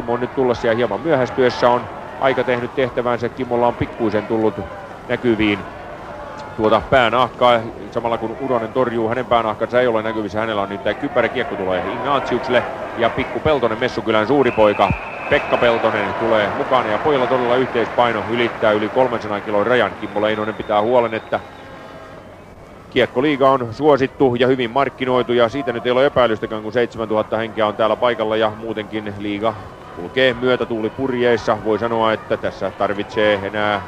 on nyt tulla siellä hieman myöhästyessä, on aika tehnyt tehtävänsä. Kimolla on pikkuisen tullut näkyviin tuota päänahkaa, samalla kun Uronen torjuu, hänen päänahkansa ei ole näkyvissä, hänellä on nyt tämä kypärä, kiekko tulee Ignatiukselle ja Pikku Peltonen, Messukylän suuri poika, Pekka Peltonen tulee mukaan ja pojilla todella yhteispaino ylittää yli 300 kilon rajan. Kimmo Leinonen pitää huolen, että Kiekkoliiga on suosittu ja hyvin markkinoitu ja siitä nyt ei ole epäilystäkään, kun 7000 henkeä on täällä paikalla ja muutenkin liiga kulkee myötätuuli purjeissa. Voi sanoa, että tässä tarvitsee enää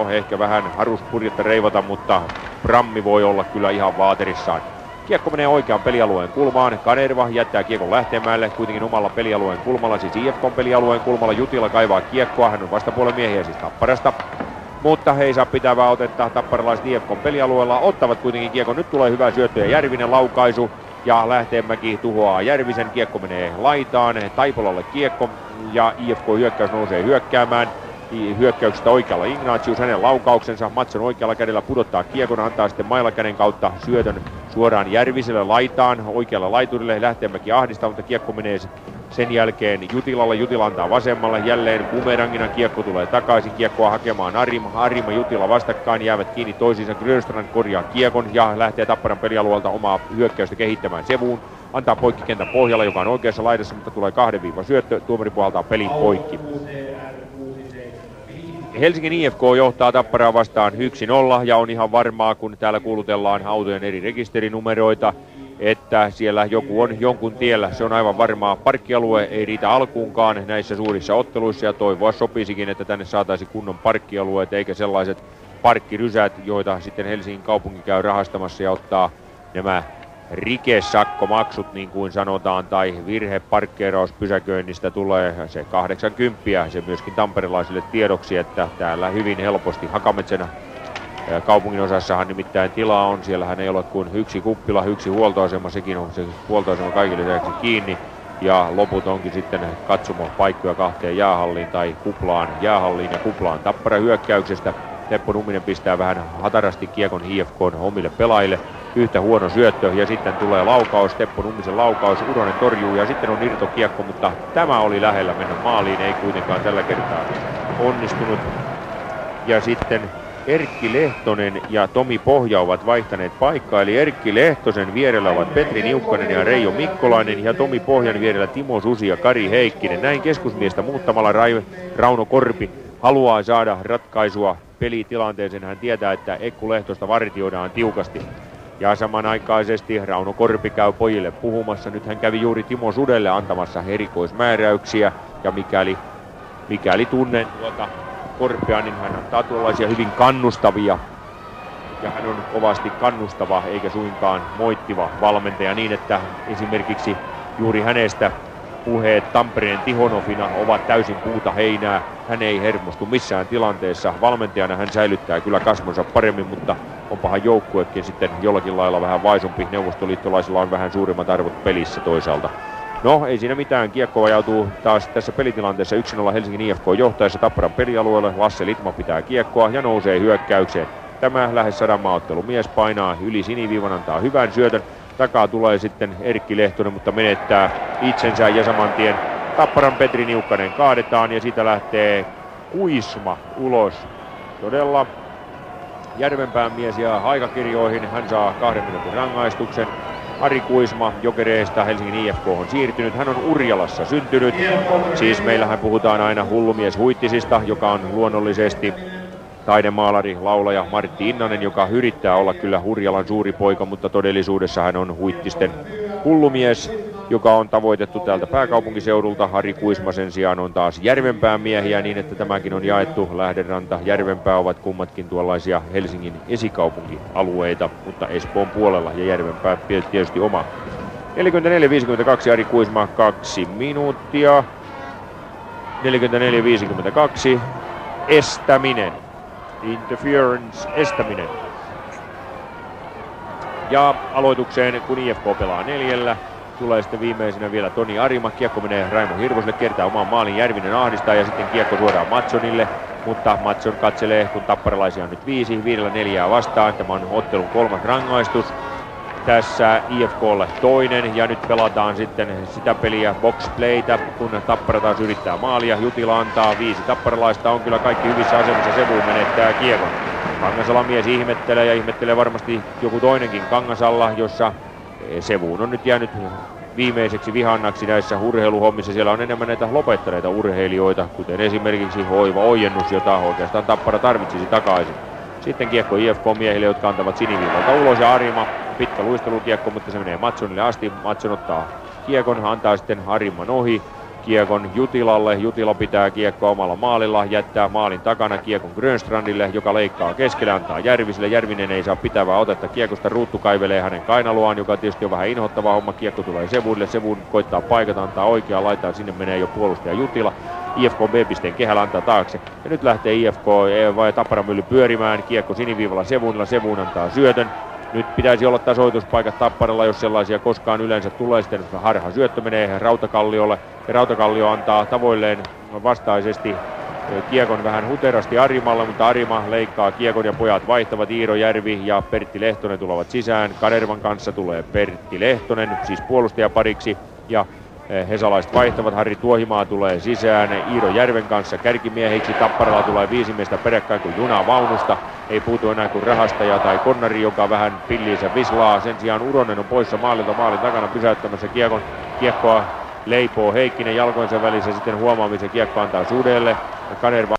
ehkä vähän haruspurjetta reivata, mutta Brammi voi olla kyllä ihan vaaterissaan. Kiekko menee oikean pelialueen kulmaan. Kanerva jättää kiekon Lähteenmäelle kuitenkin omalla pelialueen kulmalla, siis IFK:n pelialueen kulmalla. Jutila kaivaa kiekkoa, hän on vastapuolen miehiä siis Tapparasta. Mutta he ei saa pitävää otetta tapparalaiset IFK:n pelialueella. Ottavat kuitenkin kiekon. Nyt tulee hyvä syöttö ja Järvinen laukaisu. Ja Lähteenmäki tuhoaa Järvisen. Kiekko menee laitaan. Taipolalle kiekko ja IFK hyökkäys nousee hyökkäämään. Hyökkäyksestä oikealla Ignatius, hänen laukauksensa. Matson oikealla kädellä pudottaa kiekon, antaa sitten mailakäden kautta syötön suoraan Järviselle laitaan. Oikealla laiturille Lähteenmäki ahdistaa, mutta kiekko menee sen jälkeen Jutilalle. Jutila antaa vasemmalle, jälleen bumerangina kiekko tulee takaisin. Kiekkoa hakemaan Arima Jutila vastakkain, jäävät kiinni toisiinsa. Grönstrand korjaa kiekon ja lähtee Tapparan pelialueelta omaa hyökkäystä kehittämään Sevuun. Antaa poikki kentän pohjalla, joka on oikeassa laidassa, mutta tulee 2 syöttö. Tuomari puhaltaa pelin poikki. Helsingin IFK johtaa Tapparaa vastaan 1-0 ja on ihan varmaa, kun täällä kuulutellaan autojen eri rekisterinumeroita, että siellä joku on jonkun tiellä. Se on aivan varmaa. Parkkialue ei riitä alkuunkaan näissä suurissa otteluissa ja toivoa sopisikin, että tänne saataisiin kunnon parkkialueet eikä sellaiset parkkirysät, joita sitten Helsingin kaupunki käy rahastamassa ja ottaa nämä rikesakkomaksut niin kuin sanotaan tai virheparkkeerauspysäköinnistä tulee se 80. Se myöskin tamperelaisille tiedoksi, että täällä hyvin helposti Hakametsän kaupungin osassahan nimittäin tilaa on. Siellähän ei ole kuin yksi kuppila, yksi huoltoasema, sekin on se huoltoasema kaikille lisäksi kiinni. Ja loput onkin sitten katsomopaikkoja 2 jäähalliin tai kuplaan jäähalliin ja kuplaan. Tappara hyökkäyksestä Teppo Numminen pistää vähän hatarasti kiekon IFK:n omille pelaajille. Yhtä huono syöttö ja sitten tulee laukaus, Teppo Nummisen laukaus, Uronen torjuu ja sitten on irtokiekko, mutta tämä oli lähellä mennä maaliin, ei kuitenkaan tällä kertaa onnistunut. Ja sitten Erkki Lehtonen ja Tomi Pohja ovat vaihtaneet paikkaa, eli Erkki Lehtosen vierellä ovat Petri Niukkanen ja Reijo Mikkolainen ja Tomi Pohjan vierellä Timo Susi ja Kari Heikkinen. Näin keskusmiestä muuttamalla Rauno Korpi haluaa saada ratkaisua pelitilanteeseen. Hän tietää, että Ekku Lehtosta vartioidaan tiukasti. Ja samanaikaisesti Rauno Korpi käy pojille puhumassa. Nyt hän kävi juuri Timo Sudelle antamassa erikoismääräyksiä. Ja mikäli tunnen Korpea, niin hän antaa tuollaisia hyvin kannustavia. Ja hän on kovasti kannustava eikä suinkaan moittiva valmentaja niin, että esimerkiksi juuri hänestä puheet Tampereen Tihonovina ovat täysin puuta heinää. Hän ei hermostu missään tilanteessa. Valmentajana hän säilyttää kyllä kasvonsa paremmin, mutta onpahan joukkuekin sitten jollakin lailla vähän vaisumpi. Neuvostoliittolaisilla on vähän suurimmat arvot pelissä toisaalta. No, ei siinä mitään. Kiekko vajautuu taas tässä pelitilanteessa 1-0 Helsingin IFK johtaessa Tapparan pelialueelle. Lasse Litma pitää kiekkoa ja nousee hyökkäykseen. Tämä lähes 100 maaottelumies painaa yli siniviivan, antaa hyvän syötön. Takaa tulee sitten Erkki Lehtonen, mutta menettää itsensä ja saman tien Tapparan Petri Niukkanen kaadetaan ja siitä lähtee Kuisma ulos. Todella Järvenpään mies ja aikakirjoihin. Hän saa 2 minuutin rangaistuksen. Ari Kuisma Jokereista Helsingin IFK on siirtynyt. Hän on Urjalassa syntynyt. Siis meillähän puhutaan aina hullumies Huittisista, joka on luonnollisesti taidemaalari, laulaja Martti Innanen, joka yrittää olla kyllä Urjalan suuri poika, mutta todellisuudessa hän on Huittisten hullumies, joka on tavoitettu täältä pääkaupunkiseudulta. Harri Kuisma sen sijaan on taas Järvenpään miehiä niin, että tämäkin on jaettu. Lähderanta, Järvenpää ovat kummatkin tuollaisia Helsingin esikaupunkialueita, mutta Espoon puolella ja Järvenpää tietysti oma. 44-52 Harri Kuisma 2 minuuttia. 44-52 estäminen. Interference, estäminen. Ja aloitukseen, kun IFK pelaa 4, tulee sitten viimeisenä vielä Toni Arima. Kiekko menee Raimo Hirvoselle, kertaa oman maalin, Järvinen ahdistaa ja sitten kiekko suoraan Matssonille. Mutta Matsson katselee, kun tapparalaisia on nyt 5, 5-4 vastaan. Tämä on ottelun 3. rangaistus. tässä IFK:lle toinen ja nyt pelataan sitten sitä peliä box playtä, kun Tappara taas yrittää maalia. Jutila antaa 5 tapparalaista, on kyllä kaikki hyvissä asemissa, Sevu menettää kiekon. Kangasalan mies ihmettelee ja ihmettelee varmasti joku toinenkin Kangasalla, jossa Sevuun on nyt jäänyt viimeiseksi vihannaksi näissä urheiluhommissa. Siellä on enemmän näitä lopettaneita urheilijoita, kuten esimerkiksi Hoiva Ojennus, jota oikeastaan Tappara tarvitsisi takaisin. Sitten kiekko IFK-miehille, jotka antavat siniviivalta ulos ja Arima. Pitkä luistelukiekko, mutta se menee Matssonille asti. Matsson ottaa kiekon, antaa sitten Ariman ohi. Kiekon Jutilalle. Jutila pitää kiekkoa omalla maalilla, jättää maalin takana kiekon Grönstrandille, joka leikkaa keskelle, antaa Järviselle. Järvinen ei saa pitävää otetta kiekosta, Ruuttu kaivelee hänen kainaluaan, joka tietysti on vähän inhottava homma. Kiekko tulee Sevuille, Sevun koittaa paikata, antaa oikeaa laitaa, sinne menee jo puolustaja Jutila. IFK B-pisteen kehällä antaa taakse. Ja nyt lähtee IFK vai Tappara Mylly pyörimään, kiekko siniviivalla Sevunilla, Sevun antaa syötön. Nyt pitäisi olla tasoituspaikat Tapparalla, jos sellaisia koskaan yleensä tulee. Sitten harha syöttö menee Rautakalliolle ja Rautakallio antaa tavoilleen vastaisesti kiekon vähän huterasti Arimalle, mutta Arima leikkaa kiekon ja pojat vaihtavat. Iiro Järvi ja Pertti Lehtonen tulevat sisään. Kanervan kanssa tulee Pertti Lehtonen, siis puolustajapariksi, ja hesalaiset vaihtavat. Harri Tuohimaa tulee sisään Iiro Järven kanssa kärkimiehiksi. Tapparalla tulee 5 miestä peräkkäin kuin juna vaunusta. Ei puutu enää kuin rahastaja tai Konnari, joka vähän pilliinsä vislaa. Sen sijaan Uronen on poissa maalilta, maalin takana pysäyttämässä kiekon. Kiekkoa leipoo Heikkinen jalkojensa välissä, sitten huomaamisen kiekko antaa Sudelle. Kanerva